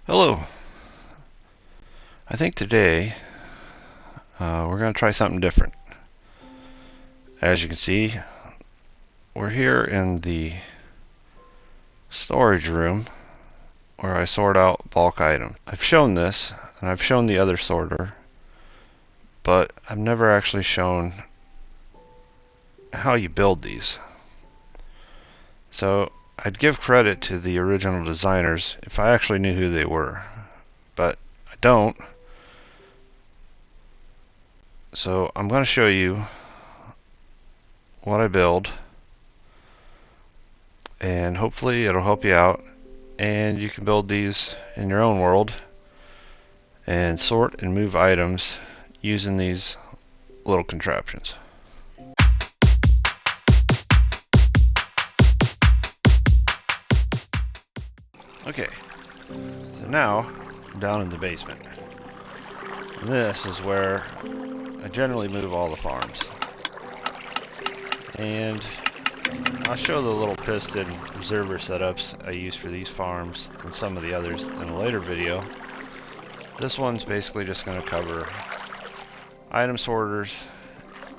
Hello. I think today we're going to try something different. As you can see, we're here in the storage room where I sort out bulk items. I've shown this and I've shown the other sorter, but I've never actually shown how you build these. So I'd give credit to the original designers if I actually knew who they were, but I don't. So I'm going to show you what I build, and hopefully it'll help you out and you can build these in your own world and sort and move items using these little contraptions. Okay, so now I'm down in the basement. And this is where I generally move all the farms. And I'll show the little piston observer setups I use for these farms and some of the others in a later video. This one's basically just going to cover item sorters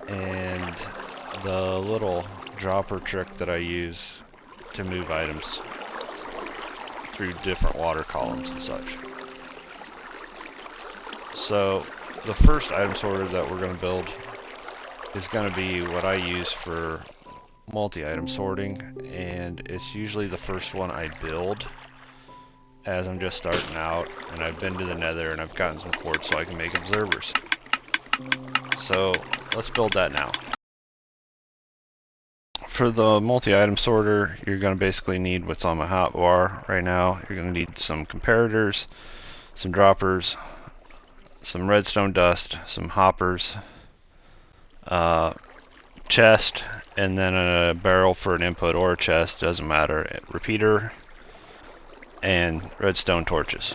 and the little dropper trick that I use to move items through different water columns and such. So the first item sorter that we're going to build is going to be what I use for multi-item sorting, and it's usually the first one I build as I'm just starting out and I've been to the nether and I've gotten some quartz so I can make observers. So let's build that now. For the multi-item sorter, you're going to basically need what's on my hotbar right now. You're going to need some comparators, some droppers, some redstone dust, some hoppers, chest, and then a barrel for an input or a chest, doesn't matter, a repeater, and redstone torches.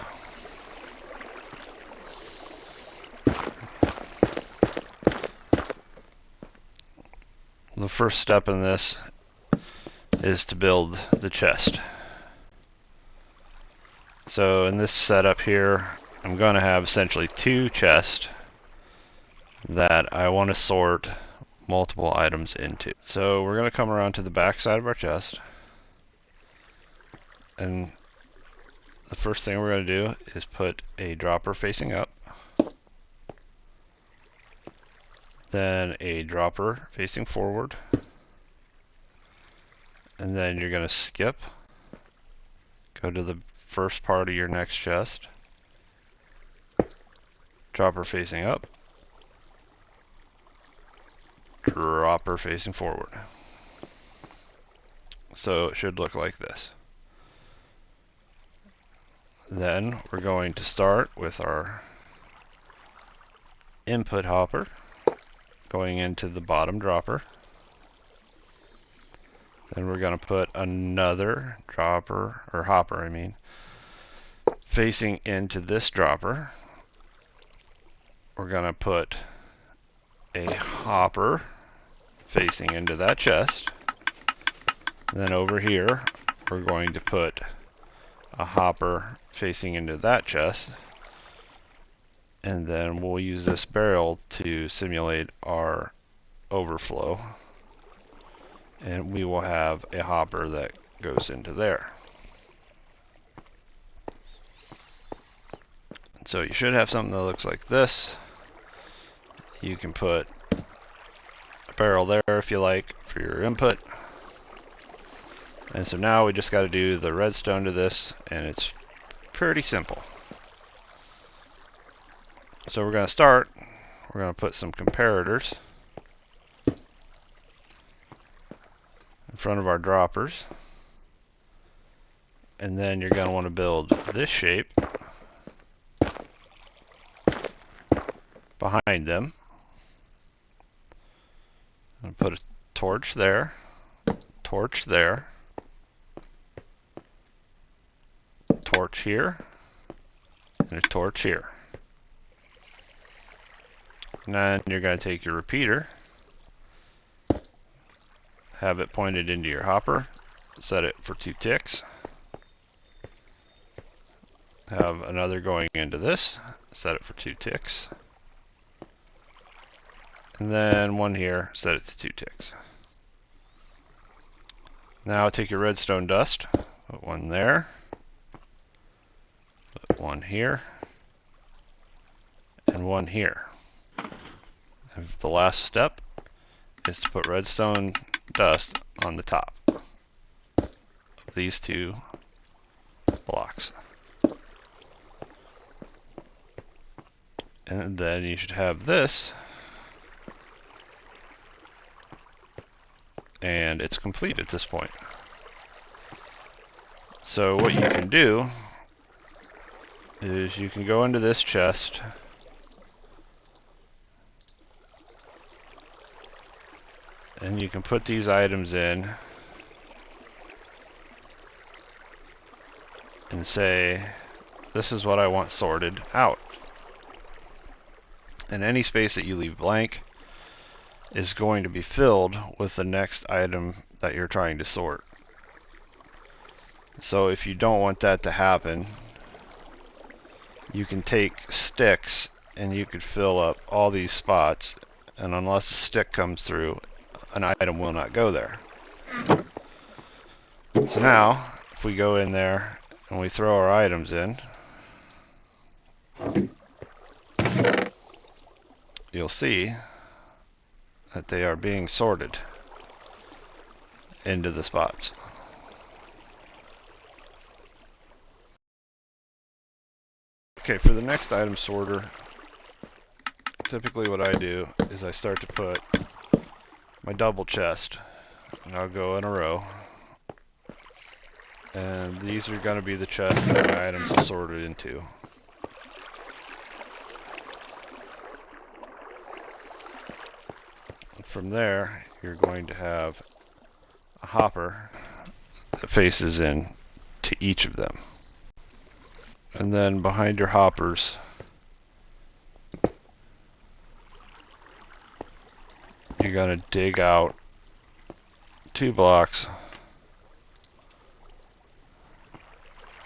The first step in this is to build the chest. So in this setup here, I'm going to have essentially two chests that I want to sort multiple items into. So we're going to come around to the back side of our chest, and the first thing we're going to do is put a dropper facing up, then a dropper facing forward, and then you're going to skip, go to the first part of your next chest, dropper facing up, dropper facing forward. So it should look like this. Then we're going to start with our input hopper going into the bottom dropper. Then we're going to put another dropper, or hopper I mean, facing into this dropper. We're going to put a hopper facing into that chest. Then over here we're going to put a hopper facing into that chest, and then we'll use this barrel to simulate our overflow, and we will have a hopper that goes into there. So you should have something that looks like this. You can put a barrel there if you like for your input. And so now we just got to do the redstone to this, and it's pretty simple. So we're going to start, we're going to put some comparators in front of our droppers. And then you're going to want to build this shape behind them. And put a torch there, torch there, torch here, and a torch here. And then you're going to take your repeater, have it pointed into your hopper, set it for 2 ticks, Have another going into this, set it for 2 ticks. And then one here, set it to 2 ticks. Now take your redstone dust, put one there, put one here, and one here. And the last step is to put redstone dust on the top of these 2 blocks. And then you should have this, and it's complete at this point. So what you can do is you can go into this chest, and you can put these items in and say, this is what I want sorted out. And any space that you leave blank is going to be filled with the next item that you're trying to sort. So if you don't want that to happen, you can take sticks and you could fill up all these spots, and unless a stick comes through, an item will not go there. So now, if we go in there and we throw our items in, you'll see that they are being sorted into the spots. Okay, for the next item sorter, typically what I do is I start to put my double chest, and I'll go in a row, and these are going to be the chests that my items are sorted into. And from there, you're going to have a hopper that faces in to each of them. And then behind your hoppers, you're going to dig out 2 blocks.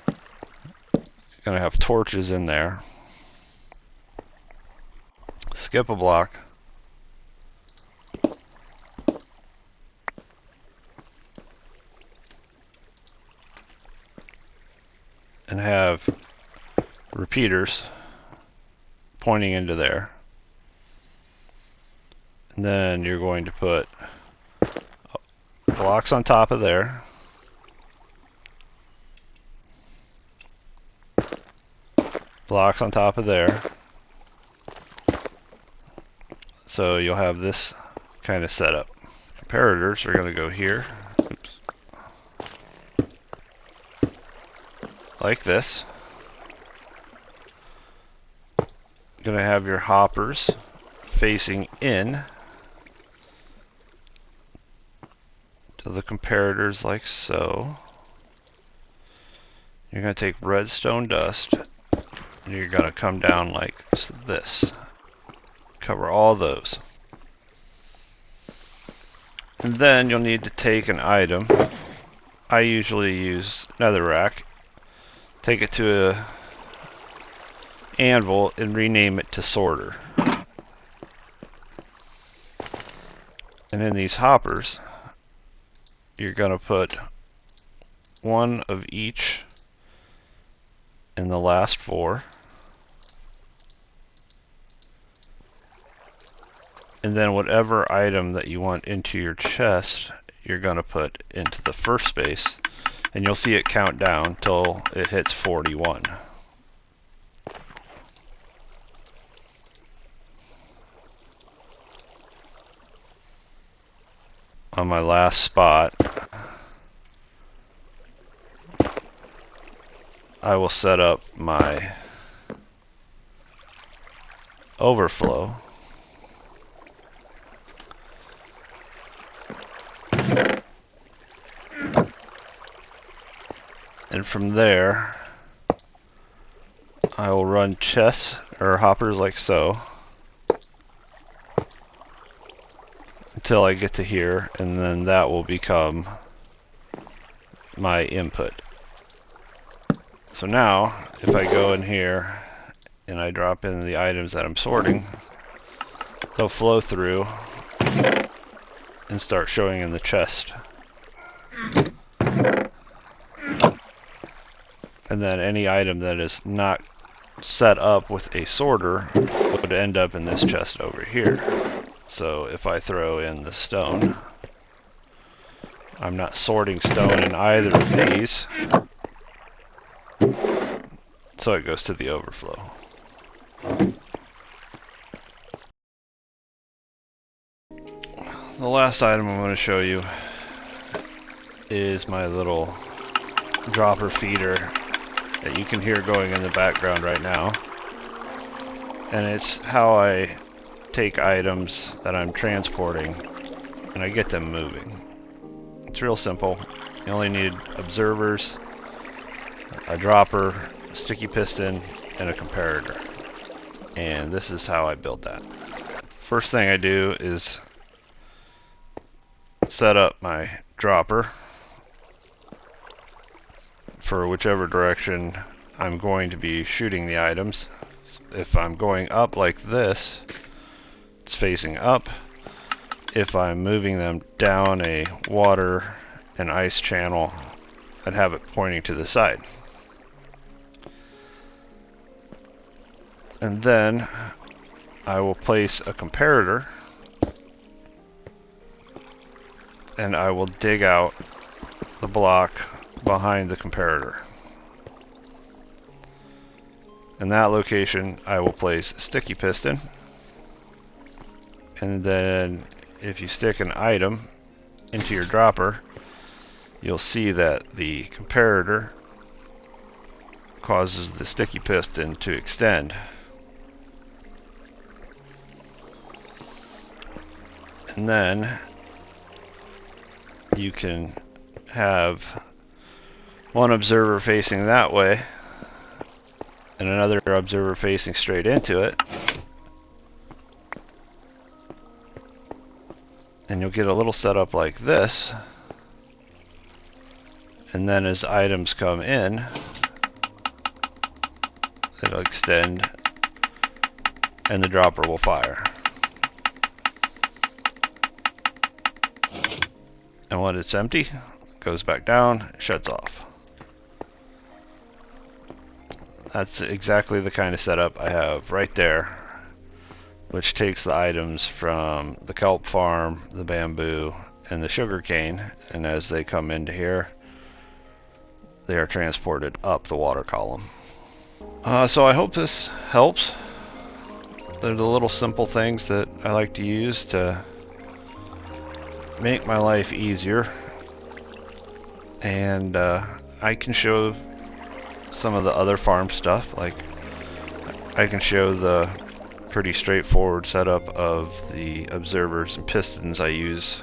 You're going to have torches in there. Skip a block. And have repeaters pointing into there. And then you're going to put blocks on top of there. Blocks on top of there. So you'll have this kind of setup. Comparators are going to go here. Oops. Like this. You're going to have your hoppers facing in to the comparators like so. You're going to take redstone dust and you're going to come down like this. Cover all those. And then you'll need to take an item. I usually use netherrack. Take it to a anvil and rename it to sorter. And in these hoppers, you're going to put one of each in the last 4. And then whatever item that you want into your chest, you're going to put into the first space. And you'll see it count down till it hits 41. On my last spot, I will set up my overflow. And from there, I will run chests or hoppers like so until I get to here, and then that will become my input. So now, if I go in here and I drop in the items that I'm sorting, they'll flow through and start showing in the chest. And then any item that is not set up with a sorter would end up in this chest over here. So if I throw in the stone, I'm not sorting stone in either of these, so it goes to the overflow. The last item I'm going to show you is my little dropper feeder that you can hear going in the background right now. And it's how I take items that I'm transporting and I get them moving. It's real simple. You only need observers, a dropper, a sticky piston, and a comparator. And this is how I build that. First thing I do is set up my dropper for whichever direction I'm going to be shooting the items. If I'm going up like this, it's facing up. If I'm moving them down a water and ice channel, I'd have it pointing to the side. And then I will place a comparator and I will dig out the block behind the comparator. In that location, I will place a sticky piston. And then if you stick an item into your dropper, you'll see that the comparator causes the sticky piston to extend. And then you can have one observer facing that way and another observer facing straight into it. And you'll get a little setup like this. And then as items come in, it'll extend and the dropper will fire. And when it's empty, it goes back down, shuts off. That's exactly the kind of setup I have right there, which takes the items from the kelp farm, the bamboo, and the sugar cane, and as they come into here, they are transported up the water column. So I hope this helps. They're the little simple things that I like to use to make my life easier, and I can show some of the other farm stuff. Like I can show the pretty straightforward setup of the observers and pistons I use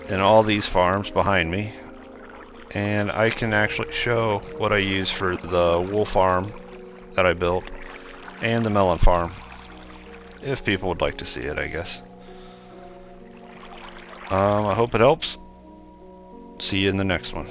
in all these farms behind me, and I can actually show what I use for the wool farm that I built and the melon farm, if people would like to see it, I guess. I hope it helps. See you in the next one.